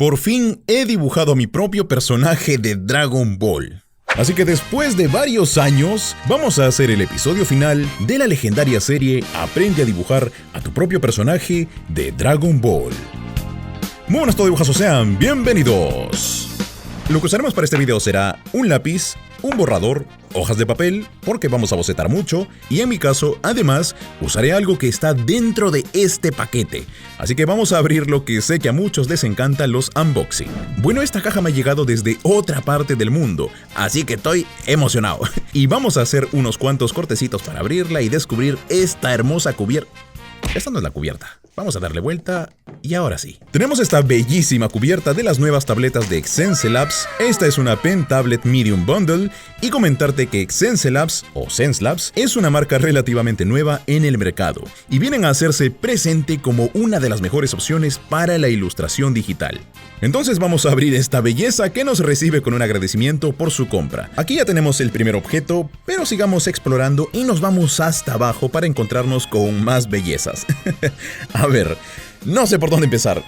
Por fin he dibujado a mi propio personaje de Dragon Ball. Así que después de varios años, vamos a hacer el episodio final de la legendaria serie Aprende a dibujar a tu propio personaje de Dragon Ball. Muy buenas todos dibujazos, sean bienvenidos. Lo que usaremos para este video será un lápiz, un borrador, hojas de papel, porque vamos a bocetar mucho, y en mi caso, además, usaré algo que está dentro de este paquete. Así que vamos a abrir lo que sé que a muchos les encanta, los unboxing. Bueno, esta caja me ha llegado desde otra parte del mundo, así que estoy emocionado. Y vamos a hacer unos cuantos cortecitos para abrirla y descubrir esta hermosa cubierta. Esta no es la cubierta. Vamos a darle vuelta y ahora sí. Tenemos esta bellísima cubierta de las nuevas tabletas de Xense Labs. Esta es una Pen Tablet Medium Bundle y comentarte que Xense Labs o Sense Labs es una marca relativamente nueva en el mercado y vienen a hacerse presente como una de las mejores opciones para la ilustración digital. Entonces vamos a abrir esta belleza que nos recibe con un agradecimiento por su compra. Aquí ya tenemos el primer objeto, pero sigamos explorando y nos vamos hasta abajo para encontrarnos con más bellezas. A ver, no sé por dónde empezar.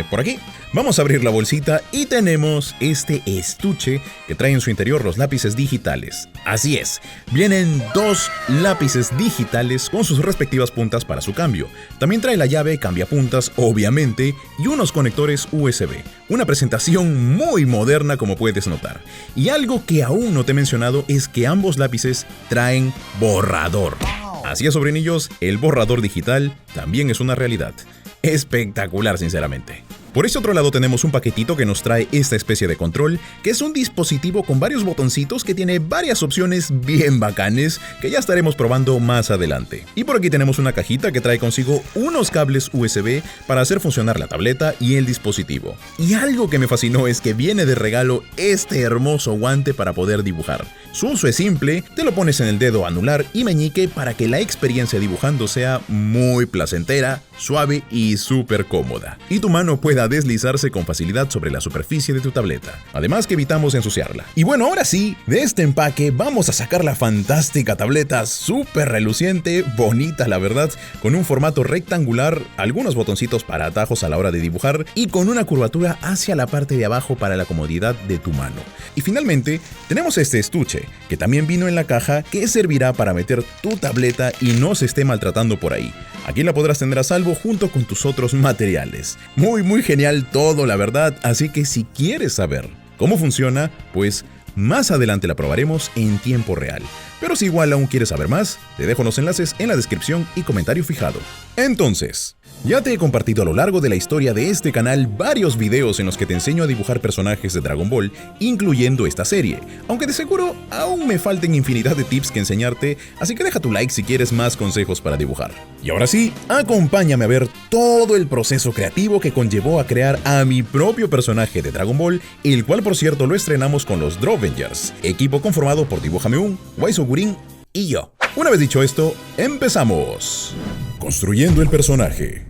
Por aquí. Vamos a abrir la bolsita y tenemos este estuche que trae en su interior los lápices digitales. Así es, vienen dos lápices digitales con sus respectivas puntas para su cambio. También trae la llave cambiapuntas, obviamente, y unos conectores USB. Una presentación muy moderna, como puedes notar. Y algo que aún no te he mencionado es que ambos lápices traen borrador. Así es, sobrinillos, el borrador digital también es una realidad. Espectacular, sinceramente. Por ese otro lado tenemos un paquetito que nos trae esta especie de control, que es un dispositivo con varios botoncitos que tiene varias opciones bien bacanes que ya estaremos probando más adelante. Y por aquí tenemos una cajita que trae consigo unos cables USB para hacer funcionar la tableta y el dispositivo. Y algo que me fascinó es que viene de regalo este hermoso guante para poder dibujar. Su uso es simple, te lo pones en el dedo anular y meñique para que la experiencia dibujando sea muy placentera, suave y súper cómoda. Y tu mano pueda deslizarse con facilidad sobre la superficie de tu tableta. Además que evitamos ensuciarla. Y bueno, ahora sí, de este empaque vamos a sacar la fantástica tableta súper reluciente, bonita la verdad, con un formato rectangular, algunos botoncitos para atajos a la hora de dibujar y con una curvatura hacia la parte de abajo para la comodidad de tu mano. Y finalmente, tenemos este estuche, que también vino en la caja, que servirá para meter tu tableta y no se esté maltratando por ahí. Aquí la podrás tener a salvo junto con tus otros materiales. Muy genial todo, la verdad, así que si quieres saber cómo funciona, pues más adelante la probaremos en tiempo real. Pero si igual aún quieres saber más, te dejo los enlaces en la descripción y comentario fijado. Entonces, ya te he compartido a lo largo de la historia de este canal varios videos en los que te enseño a dibujar personajes de Dragon Ball, incluyendo esta serie, aunque de seguro aún me falten infinidad de tips que enseñarte, así que deja tu like si quieres más consejos para dibujar. Y ahora sí, acompáñame a ver todo el proceso creativo que conllevó a crear a mi propio personaje de Dragon Ball, el cual por cierto lo estrenamos con los Drawvengers, equipo conformado por Dibujame-un, Waizo Gurin y yo. Una vez dicho esto, empezamos. Construyendo el personaje.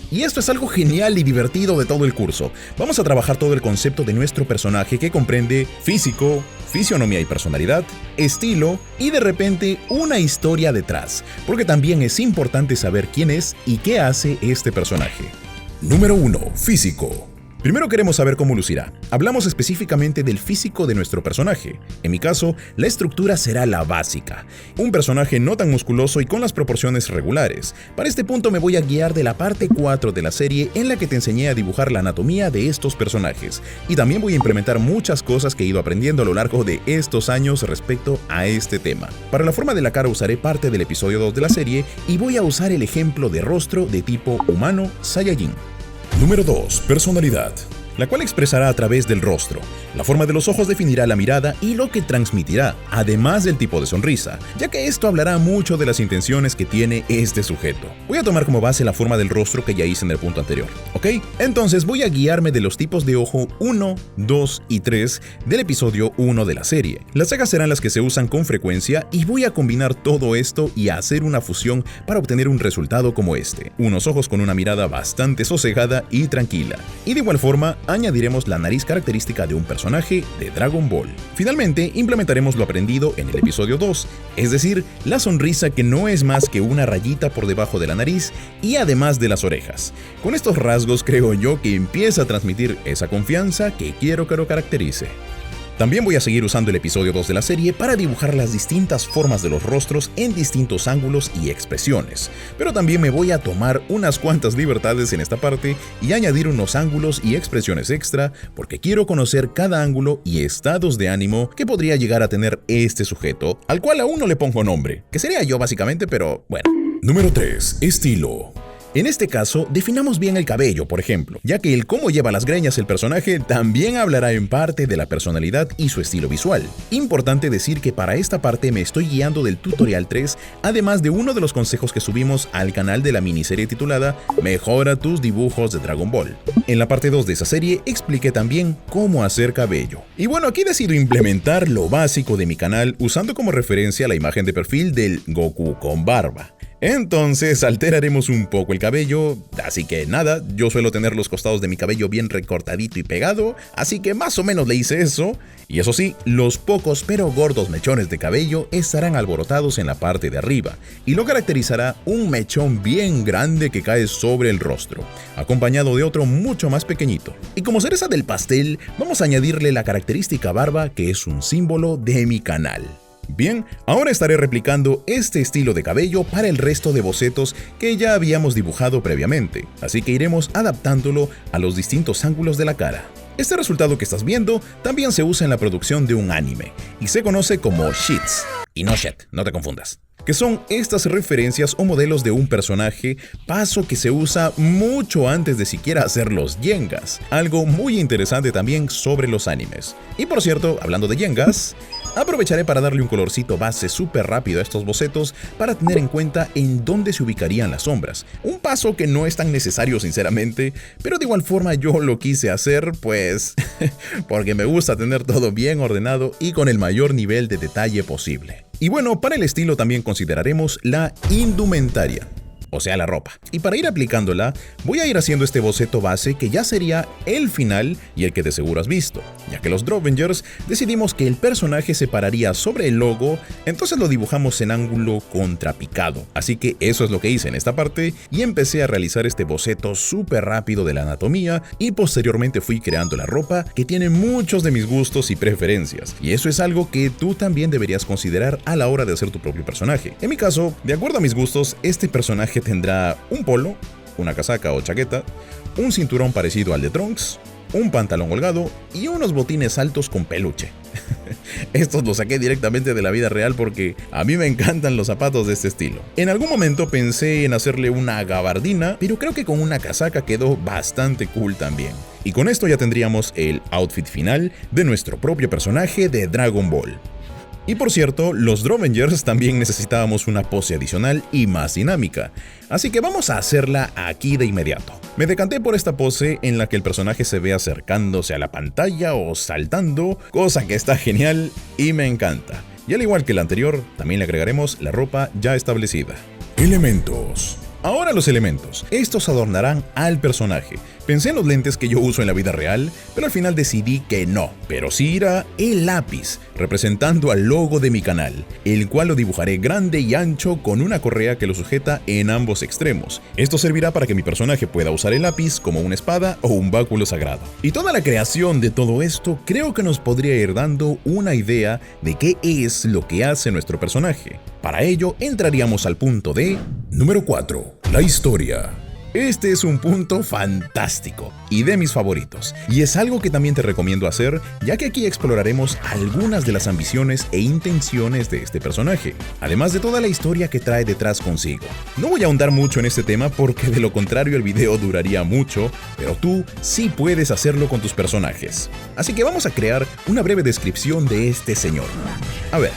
Y esto es algo genial y divertido de todo el curso. Vamos a trabajar todo el concepto de nuestro personaje que comprende físico, fisionomía y personalidad, estilo y de repente una historia detrás, porque también es importante saber quién es y qué hace este personaje. Número 1. Físico. Primero queremos saber cómo lucirá. Hablamos específicamente del físico de nuestro personaje. En mi caso, la estructura será la básica. Un personaje no tan musculoso y con las proporciones regulares. Para este punto me voy a guiar de la parte 4 de la serie en la que te enseñé a dibujar la anatomía de estos personajes. Y también voy a implementar muchas cosas que he ido aprendiendo a lo largo de estos años respecto a este tema. Para la forma de la cara usaré parte del episodio 2 de la serie y voy a usar el ejemplo de rostro de tipo humano Saiyajin. Número 2. Personalidad. la cual expresará a través del rostro. La forma de los ojos definirá la mirada y lo que transmitirá, además del tipo de sonrisa, ya que esto hablará mucho de las intenciones que tiene este sujeto. Voy a tomar como base la forma del rostro que ya hice en el punto anterior, ¿ok? Entonces voy a guiarme de los tipos de ojo 1, 2 y 3 del episodio 1 de la serie. Las cejas serán las que se usan con frecuencia y voy a combinar todo esto y a hacer una fusión para obtener un resultado como este. Unos ojos con una mirada bastante sosegada y tranquila. Y de igual forma, añadiremos la nariz característica de un personaje de Dragon Ball. Finalmente, implementaremos lo aprendido en el episodio 2, es decir, la sonrisa que no es más que una rayita por debajo de la nariz y además de las orejas. Con estos rasgos creo yo que empieza a transmitir esa confianza que quiero que lo caracterice. También voy a seguir usando el episodio 2 de la serie para dibujar las distintas formas de los rostros en distintos ángulos y expresiones, pero también me voy a tomar unas cuantas libertades en esta parte y añadir unos ángulos y expresiones extra porque quiero conocer cada ángulo y estados de ánimo que podría llegar a tener este sujeto, al cual aún no le pongo nombre, que sería yo básicamente, pero bueno. Número 3. Estilo. En este caso, definamos bien el cabello, por ejemplo, ya que el cómo lleva las greñas el personaje también hablará en parte de la personalidad y su estilo visual. Importante decir que para esta parte me estoy guiando del tutorial 3, además de uno de los consejos que subimos al canal de la miniserie titulada Mejora tus dibujos de Dragon Ball. En la parte 2 de esa serie expliqué también cómo hacer cabello. Y bueno, aquí decido implementar lo básico de mi canal usando como referencia la imagen de perfil del Goku con barba. Entonces alteraremos un poco el cabello, así que nada, yo suelo tener los costados de mi cabello bien recortadito y pegado, así que más o menos le hice eso. Y eso sí, los pocos pero gordos mechones de cabello estarán alborotados en la parte de arriba, y lo caracterizará un mechón bien grande que cae sobre el rostro, acompañado de otro mucho más pequeñito. Y como cereza del pastel, vamos a añadirle la característica barba que es un símbolo de mi canal. Bien, ahora estaré replicando este estilo de cabello para el resto de bocetos que ya habíamos dibujado previamente, así que iremos adaptándolo a los distintos ángulos de la cara. Este resultado que estás viendo también se usa en la producción de un anime, y se conoce como shits, y no shit, no te confundas, que son estas referencias o modelos de un personaje, paso que se usa mucho antes de siquiera hacer los yengas, algo muy interesante también sobre los animes. Y por cierto, hablando de yengas, aprovecharé para darle un colorcito base súper rápido a estos bocetos para tener en cuenta en dónde se ubicarían las sombras. Un paso que no es tan necesario sinceramente, pero de igual forma yo lo quise hacer pues porque me gusta tener todo bien ordenado y con el mayor nivel de detalle posible. Y bueno, para el estilo también consideraremos la indumentaria, o sea la ropa. Y para ir aplicándola, voy a ir haciendo este boceto base que ya sería el final y el que de seguro has visto, ya que los Drovengers decidimos que el personaje se pararía sobre el logo, entonces lo dibujamos en ángulo contrapicado. Así que eso es lo que hice en esta parte y empecé a realizar este boceto súper rápido de la anatomía y posteriormente fui creando la ropa que tiene muchos de mis gustos y preferencias. Y eso es algo que tú también deberías considerar a la hora de hacer tu propio personaje. En mi caso, de acuerdo a mis gustos, este personaje tendrá un polo, una casaca o chaqueta, un cinturón parecido al de Trunks, un pantalón holgado y unos botines altos con peluche. Estos los saqué directamente de la vida real porque a mí me encantan los zapatos de este estilo. En algún momento pensé en hacerle una gabardina, pero creo que con una casaca quedó bastante cool también. Y con esto ya tendríamos el outfit final de nuestro propio personaje de Dragon Ball. Y por cierto, los Drovengers también necesitábamos una pose adicional y más dinámica, así que vamos a hacerla aquí de inmediato. Me decanté por esta pose en la que el personaje se ve acercándose a la pantalla o saltando, cosa que está genial y me encanta. Y al igual que la anterior, también le agregaremos la ropa ya establecida. Elementos. Ahora los elementos. Estos adornarán al personaje. Pensé en los lentes que yo uso en la vida real, pero al final decidí que no. Pero sí irá el lápiz, representando al logo de mi canal, el cual lo dibujaré grande y ancho con una correa que lo sujeta en ambos extremos. Esto servirá para que mi personaje pueda usar el lápiz como una espada o un báculo sagrado. Y toda la creación de todo esto creo que nos podría ir dando una idea de qué es lo que hace nuestro personaje. Para ello entraríamos al punto de número 4, la historia. Este es un punto fantástico y de mis favoritos, y es algo que también te recomiendo hacer, ya que aquí exploraremos algunas de las ambiciones e intenciones de este personaje, además de toda la historia que trae detrás consigo. No voy a ahondar mucho en este tema porque de lo contrario el video duraría mucho, pero tú sí puedes hacerlo con tus personajes. Así que vamos a crear una breve descripción de este señor. A ver,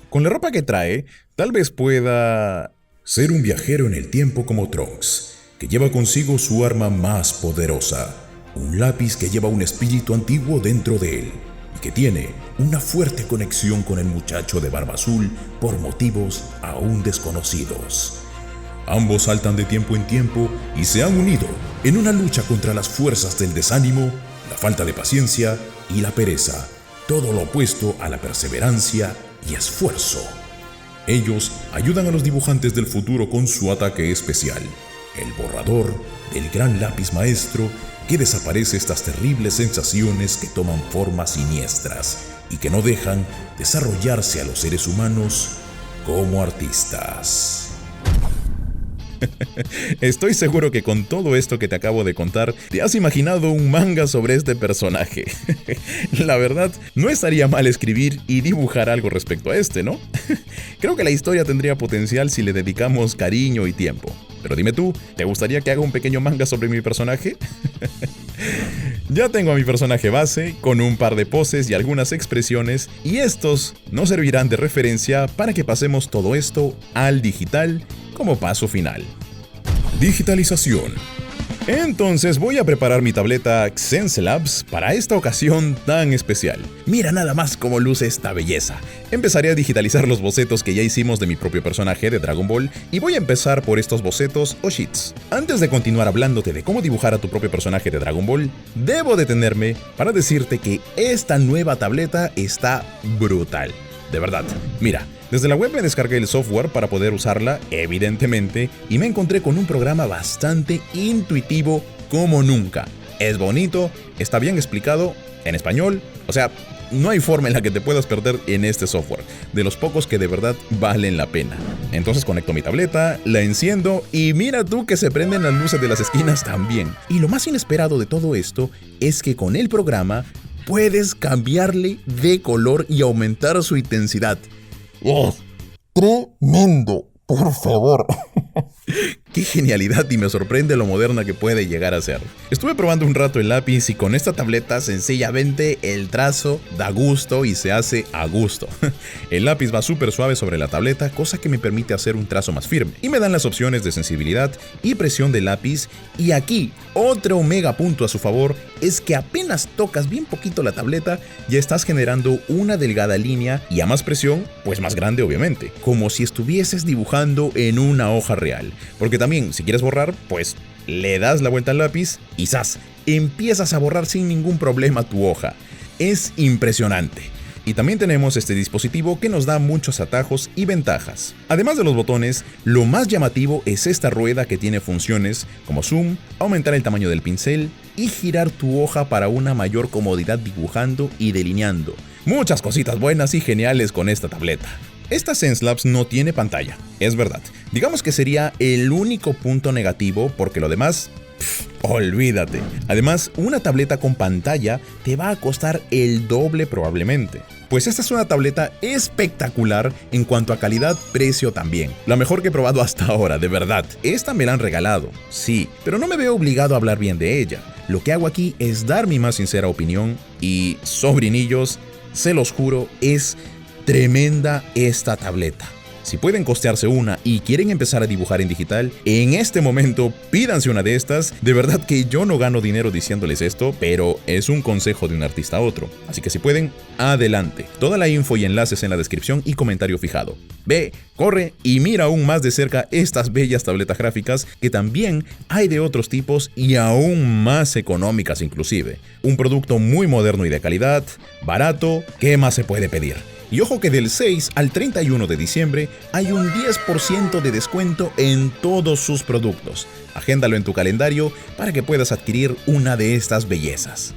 con la ropa que trae, tal vez pueda ser un viajero en el tiempo como Trunks, que lleva consigo su arma más poderosa, un lápiz que lleva un espíritu antiguo dentro de él y que tiene una fuerte conexión con el muchacho de barba azul por motivos aún desconocidos. Ambos saltan de tiempo en tiempo y se han unido en una lucha contra las fuerzas del desánimo, la falta de paciencia y la pereza, todo lo opuesto a la perseverancia y esfuerzo. Ellos ayudan a los dibujantes del futuro con su ataque especial, el borrador del gran lápiz maestro que desaparece estas terribles sensaciones que toman formas siniestras y que no dejan desarrollarse a los seres humanos como artistas. Estoy seguro que con todo esto que te acabo de contar, te has imaginado un manga sobre este personaje. La verdad, no estaría mal escribir y dibujar algo respecto a este, ¿no? Creo que la historia tendría potencial si le dedicamos cariño y tiempo. Pero dime tú, ¿te gustaría que haga un pequeño manga sobre mi personaje? Ya tengo a mi personaje base, con un par de poses y algunas expresiones, y estos nos servirán de referencia para que pasemos todo esto al digital como paso final. Digitalización. Entonces voy a preparar mi tableta XenceLabs para esta ocasión tan especial. Mira nada más cómo luce esta belleza. Empezaré a digitalizar los bocetos que ya hicimos de mi propio personaje de Dragon Ball y voy a empezar por estos bocetos o sheets. Antes de continuar hablándote de cómo dibujar a tu propio personaje de Dragon Ball, debo detenerme para decirte que esta nueva tableta está brutal. De verdad, mira. Desde la web me descargué el software para poder usarla, evidentemente, y me encontré con un programa bastante intuitivo como nunca. Es bonito, está bien explicado, en español, o sea, no hay forma en la que te puedas perder en este software, de los pocos que de verdad valen la pena. Entonces conecto mi tableta, la enciendo y mira tú que se prenden las luces de las esquinas también. Y lo más inesperado de todo esto es que con el programa puedes cambiarle de color y aumentar su intensidad. ¡Oh! ¡Tremendo! Por favor. ¡Qué genialidad! Y me sorprende lo moderna que puede llegar a ser. Estuve probando un rato el lápiz y con esta tableta sencillamente el trazo da gusto y se hace a gusto. El lápiz va súper suave sobre la tableta, cosa que me permite hacer un trazo más firme. Y me dan las opciones de sensibilidad y presión del lápiz. Y aquí, otro mega punto a su favor es que apenas tocas bien poquito la tableta, ya estás generando una delgada línea y a más presión, pues más grande obviamente, como si estuvieses dibujando en una hoja real. Porque también, si quieres borrar, pues le das la vuelta al lápiz y ¡zas! Empiezas a borrar sin ningún problema tu hoja. Es impresionante. Y también tenemos este dispositivo que nos da muchos atajos y ventajas. Además de los botones, lo más llamativo es esta rueda que tiene funciones como zoom, aumentar el tamaño del pincel y girar tu hoja para una mayor comodidad dibujando y delineando. Muchas cositas buenas y geniales con esta tableta. Esta XenceLabs no tiene pantalla, es verdad. Digamos que sería el único punto negativo porque lo demás, olvídate. Además, una tableta con pantalla te va a costar el doble probablemente. Pues esta es una tableta espectacular en cuanto a calidad-precio también. La mejor que he probado hasta ahora, de verdad. Esta me la han regalado, sí, pero no me veo obligado a hablar bien de ella. Lo que hago aquí es dar mi más sincera opinión y, sobrinillos, se los juro, es tremenda esta tableta. Si pueden costearse una y quieren empezar a dibujar en digital, en este momento pídanse una de estas. De verdad que yo no gano dinero diciéndoles esto, pero es un consejo de un artista a otro. Así que si pueden, adelante. Toda la info y enlaces en la descripción y comentario fijado. Ve, corre y mira aún más de cerca estas bellas tabletas gráficas que también hay de otros tipos y aún más económicas inclusive. Un producto muy moderno y de calidad, barato, ¿qué más se puede pedir? Y ojo que del 6 al 31 de diciembre hay un 10% de descuento en todos sus productos. Agéndalo en tu calendario para que puedas adquirir una de estas bellezas.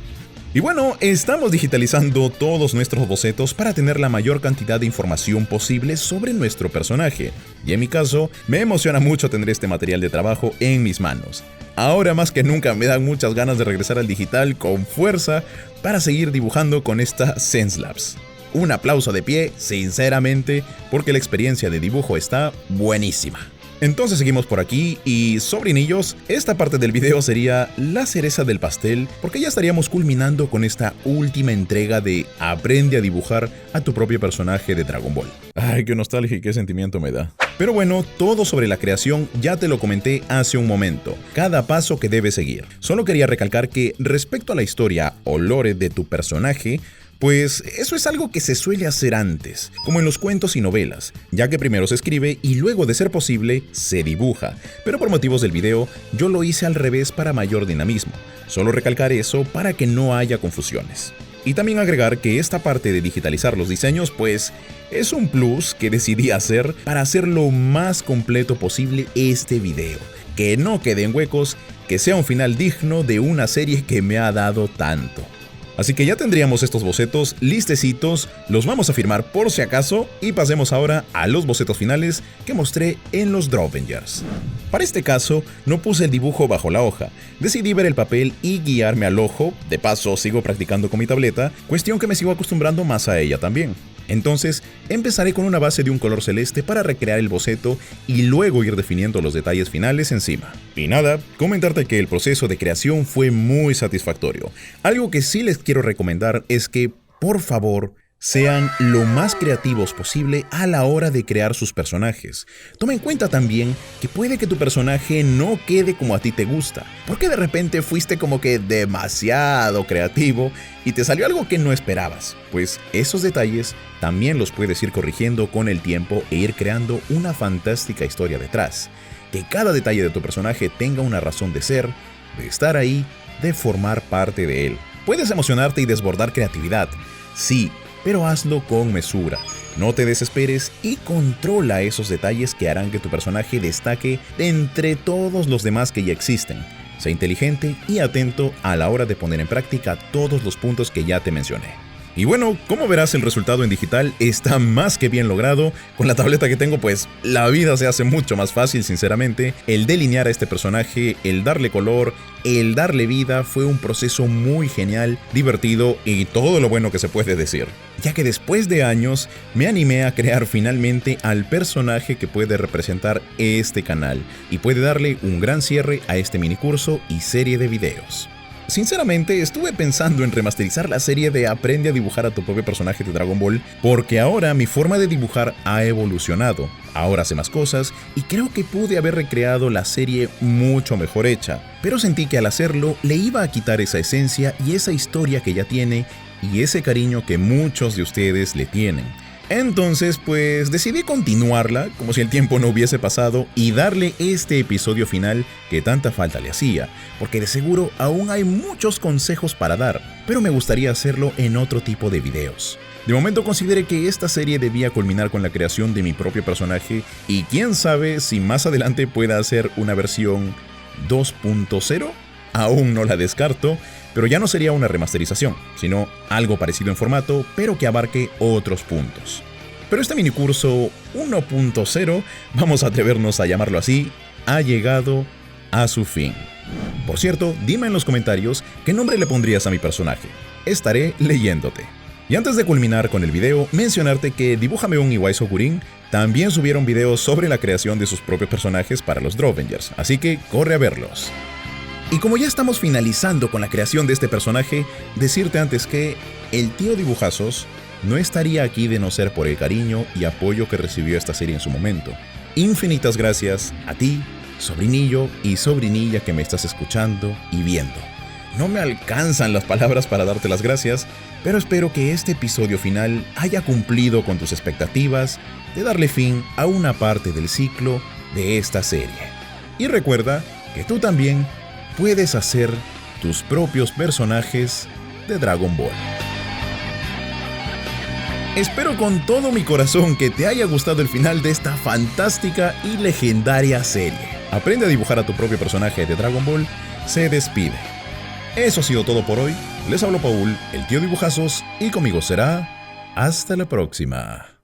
Y bueno, estamos digitalizando todos nuestros bocetos para tener la mayor cantidad de información posible sobre nuestro personaje. Y en mi caso, me emociona mucho tener este material de trabajo en mis manos. Ahora más que nunca me dan muchas ganas de regresar al digital con fuerza para seguir dibujando con esta XenceLabs. Un aplauso de pie, sinceramente, porque la experiencia de dibujo está buenísima. Entonces seguimos por aquí y, sobrinillos, esta parte del video sería la cereza del pastel porque ya estaríamos culminando con esta última entrega de Aprende a dibujar a tu propio personaje de Dragon Ball. Ay, qué nostalgia y qué sentimiento me da. Pero bueno, todo sobre la creación ya te lo comenté hace un momento, cada paso que debes seguir. Solo quería recalcar que respecto a la historia o lore de tu personaje, Pues eso es algo que se suele hacer antes, como en los cuentos y novelas, ya que primero se escribe y luego, de ser posible, se dibuja. Pero por motivos del video, yo lo hice al revés para mayor dinamismo. Solo recalcar eso para que no haya confusiones. Y también agregar que esta parte de digitalizar los diseños, pues, es un plus que decidí hacer para hacer lo más completo posible este video. Que no queden huecos, que sea un final digno de una serie que me ha dado tanto. Así que ya tendríamos estos bocetos listecitos, los vamos a firmar por si acaso y pasemos ahora a los bocetos finales que mostré en los Drawvengers. Para este caso no puse el dibujo bajo la hoja, decidí ver el papel y guiarme al ojo, de paso sigo practicando con mi tableta, cuestión que me sigo acostumbrando más a ella también. Entonces empezaré con una base de un color celeste para recrear el boceto y luego ir definiendo los detalles finales encima. Y nada, comentarte que el proceso de creación fue muy satisfactorio. Algo que sí les quiero recomendar es que, por favor, sean lo más creativos posible a la hora de crear sus personajes. Toma en cuenta también que puede que tu personaje no quede como a ti te gusta, porque de repente fuiste como que demasiado creativo y te salió algo que no esperabas. Pues esos detalles también los puedes ir corrigiendo con el tiempo e ir creando una fantástica historia detrás. Que cada detalle de tu personaje tenga una razón de ser, de estar ahí, de formar parte de él. Puedes emocionarte y desbordar creatividad, sí, pero hazlo con mesura. No te desesperes y controla esos detalles que harán que tu personaje destaque de entre todos los demás que ya existen. Sé inteligente y atento a la hora de poner en práctica todos los puntos que ya te mencioné. Y bueno, como verás, el resultado en digital está más que bien logrado. Con la tableta que tengo, pues la vida se hace mucho más fácil, sinceramente. El delinear a este personaje, el darle color, el darle vida fue un proceso muy genial, divertido y todo lo bueno que se puede decir. Ya que después de años me animé a crear finalmente al personaje que puede representar este canal y puede darle un gran cierre a este minicurso y serie de videos. Sinceramente, estuve pensando en remasterizar la serie de Aprende a dibujar a tu propio personaje de Dragon Ball, porque ahora mi forma de dibujar ha evolucionado. Ahora sé más cosas y creo que pude haber recreado la serie mucho mejor hecha, pero sentí que al hacerlo le iba a quitar esa esencia y esa historia que ya tiene y ese cariño que muchos de ustedes le tienen. Entonces, pues decidí continuarla como si el tiempo no hubiese pasado y darle este episodio final que tanta falta le hacía, porque de seguro aún hay muchos consejos para dar, pero me gustaría hacerlo en otro tipo de videos. De momento consideré que esta serie debía culminar con la creación de mi propio personaje y quién sabe si más adelante pueda hacer una versión 2.0. Aún no la descarto, pero ya no sería una remasterización, sino algo parecido en formato, pero que abarque otros puntos. Pero este minicurso 1.0, vamos a atrevernos a llamarlo así, ha llegado a su fin. Por cierto, dime en los comentarios qué nombre le pondrías a mi personaje. Estaré leyéndote. Y antes de culminar con el video, mencionarte que Dibujameon y Waizo Gurin también subieron videos sobre la creación de sus propios personajes para los Drawvengers, así que corre a verlos. Y como ya estamos finalizando con la creación de este personaje, decirte antes que el tío Dibujazos no estaría aquí de no ser por el cariño y apoyo que recibió esta serie en su momento. Infinitas gracias a ti, sobrinillo y sobrinilla que me estás escuchando y viendo. No me alcanzan las palabras para darte las gracias, pero espero que este episodio final haya cumplido con tus expectativas de darle fin a una parte del ciclo de esta serie. Y recuerda que tú también puedes hacer tus propios personajes de Dragon Ball. Espero con todo mi corazón que te haya gustado el final de esta fantástica y legendaria serie. Aprende a dibujar a tu propio personaje de Dragon Ball se despide. Eso ha sido todo por hoy. Les hablo Paul, el tío Dibujazos, y conmigo será hasta la próxima.